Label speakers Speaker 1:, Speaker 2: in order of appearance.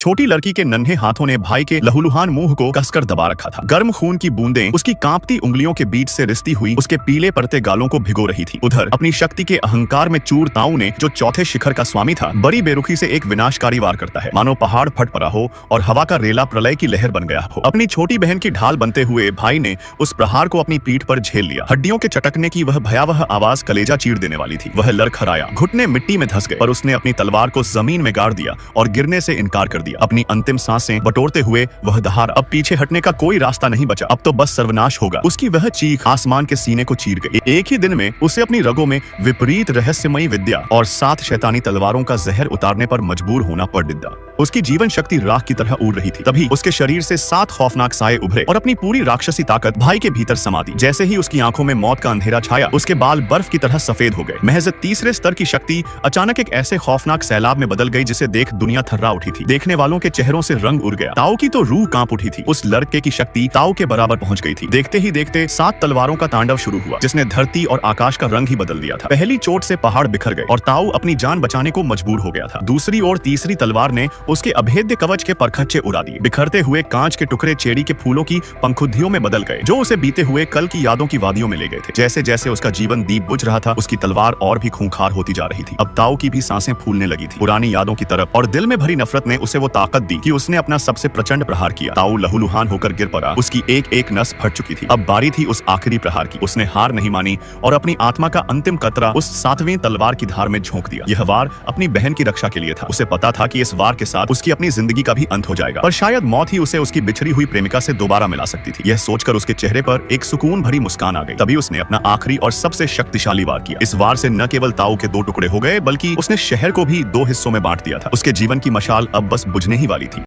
Speaker 1: छोटी लड़की के नन्हे हाथों ने भाई के लहूलुहान मुंह को कसकर दबा रखा था। गर्म खून की बूंदें उसकी कांपती उंगलियों के बीच से रिसती हुई उसके पीले पड़ते गालों को भिगो रही थी। उधर अपनी शक्ति के अहंकार में चूर ताऊ ने, जो चौथे शिखर का स्वामी था, बड़ी बेरुखी से एक विनाशकारी वार करता है, मानो पहाड़ फट पड़ा हो और हवा का रेला प्रलय की लहर बन गया हो। अपनी छोटी बहन की ढाल बनते हुए भाई ने उस प्रहार को अपनी पीठ पर झेल लिया। हड्डियों के चटकने की वह भयावह आवाज कलेजा चीर देने वाली थी। वह लड़खड़ाया, घुटने मिट्टी में धंस गए, पर उसने अपनी तलवार को जमीन में गाड़ दिया और गिरने से इनकार कर दिया। अपनी अंतिम सांसें बटोरते हुए वह दहाड़, अब पीछे हटने का कोई रास्ता नहीं बचा, अब तो बस सर्वनाश होगा। उसकी वह चीख आसमान के सीने को चीर गई। एक ही दिन में उसे अपनी रगों में विपरीत रहस्यमयी विद्या और 7 शैतानी तलवारों का जहर उतारने पर मजबूर होना पड़ दिद्दा। उसकी जीवन शक्ति राख की तरह उड़ रही थी। तभी उसके शरीर से 7 खौफनाक साए उभरे और अपनी पूरी राक्षसी ताकत भाई के भीतर समा दी। जैसे ही उसकी आंखों में मौत का अंधेरा छाया, उसके बाल बर्फ की तरह सफेद हो गए। महज तीसरे स्तर की शक्ति अचानक एक ऐसे खौफनाक सैलाब में बदल गई जिसे देख दुनिया थर्रा उठी थी। देखने वालों के चेहरों से रंग उड़ गया। ताऊ की तो रूह कांप उठी थी। उस लड़के की शक्ति ताऊ के बराबर पहुंच गई थी। देखते ही देखते 7 तलवारों का तांडव शुरू हुआ, जिसने धरती और आकाश का रंग ही बदल दिया था। पहली चोट से पहाड़ बिखर गए और ताऊ अपनी जान बचाने को मजबूर हो गया था। दूसरी ओर तीसरी तलवार ने उसके अभेद्य कवच के परखच्चे उड़ा दिए। बिखरते हुए कांच के टुकड़े चेड़ी के फूलों की पंखुद्धियों में बदल गए, जो उसे बीते हुए कल की यादों की वादियों में ले गए थे। जैसे जैसे उसका जीवन दीप बुझ रहा था, उसकी तलवार और भी खूंखार होती जा रही थी। अब ताऊ की भी सांसें फूलने लगी थी, पुरानी यादों की तरफ, और दिल में भरी नफरत ने उसे वो ताकत दी कि उसने अपना सबसे प्रचंड प्रहार किया। ताऊ लहूलुहान होकर गिर पड़ा। उसकी एक एक नस फट चुकी थी। अब बारी थी उस आखिरी प्रहार की। उसने हार नहीं मानी और अपनी आत्मा का अंतिम कतरा उस 7वीं तलवार की धार में झोंक दिया। यह वार अपनी बहन की रक्षा के लिए था। उसे पता था कि इस वार के साथ उसकी अपनी जिंदगी का भी अंत हो जाएगा, पर शायद मौत ही उसे उसकी बिछड़ी हुई प्रेमिका से दोबारा मिला सकती थी। यह सोचकर उसके चेहरे पर एक सुकून भरी मुस्कान आ गई। तभी उसने अपना आखिरी और सबसे शक्तिशाली वार किया। इस वार से न केवल ताऊ के 2 टुकड़े हो गए, बल्कि उसने शहर को भी 2 हिस्सों में बांट दिया था। उसके जीवन की मशाल अब बस बुझने ही वाली थी।